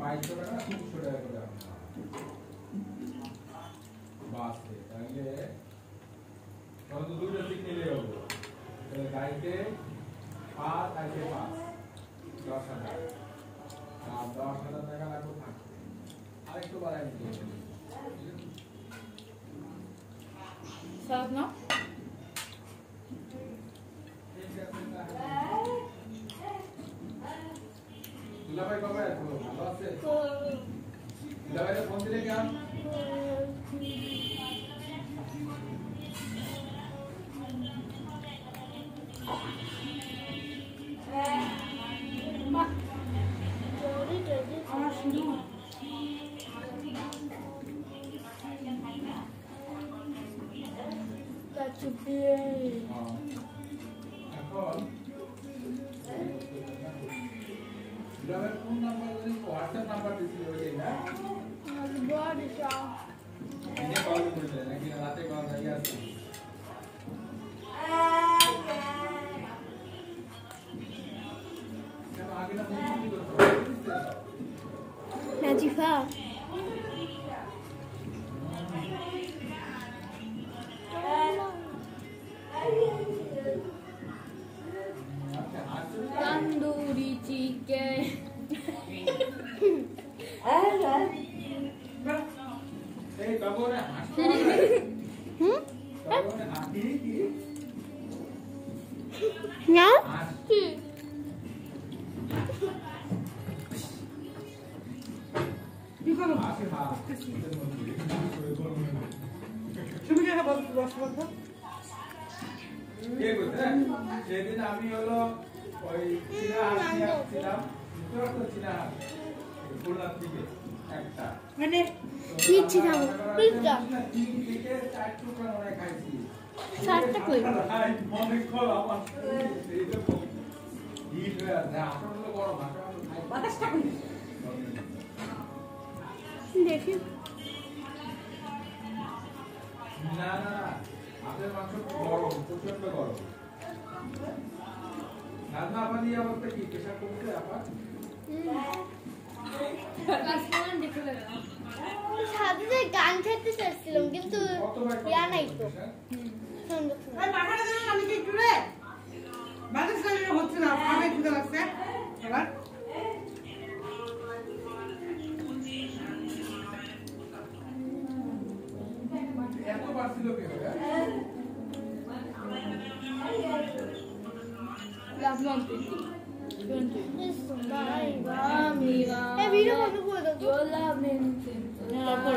2200 টাকা 300 টাকা করে বাসে তাহলে তো দুটো সিট নিলে হবে তাহলে গাড়িতে 5 আর 5 10,000 আর 10,000 টাকা লাগবে থাকতে আরেকটু বাড়াই দিতে সাত না দুলাভাই কবে আসবো ভালো আছে দুলাভাই ফোন দিলে কি আম আমার শুরু এখন দুলাভাই ফোন নাম্বার যদি হোয়াটসঅ্যাপ নাম্বার দিছিল ওই না দিনে কল করেছিল নাকি রাতে কল হয়ে আছে কেন আগে না ফোন করতে নাজিফা তন্দুরি চিকেন এই বাবুরে হাসি বাবুরে হাসি কি না হাসি কি করব হাসি হাসি তুমি কি বল বল কে কইছে সেদিন আমি হলো ওই চিনা হাসি ছিলাম তো চিনা খুলনা থেকে একটা মানে দিচ্ছি না পিজ্জা তিন থেকে চার টুকরা মনে খাইছি চারটা কই মনে কর আমার এই তো হিট হয়ে আছে আসলে বড় ভাষা বাতাসটা কই দেখি না না আপনার মাংস গরম প্রচন্ড গরম রান্না পানি অবস্থা কি প্রেশার কমছে আপনার সাথে গান খেতে চাচ্ছিলাম কিন্তু ইয়া নাই তো এই পাখাটা দেন আমি কি একটু রে বাতাস লাগে হচ্ছে না পাবে খুদা লাগছে এবার এত বাড়ছিল কি হবে লাভ নট এই ভিডিও কত করে দাও You love me.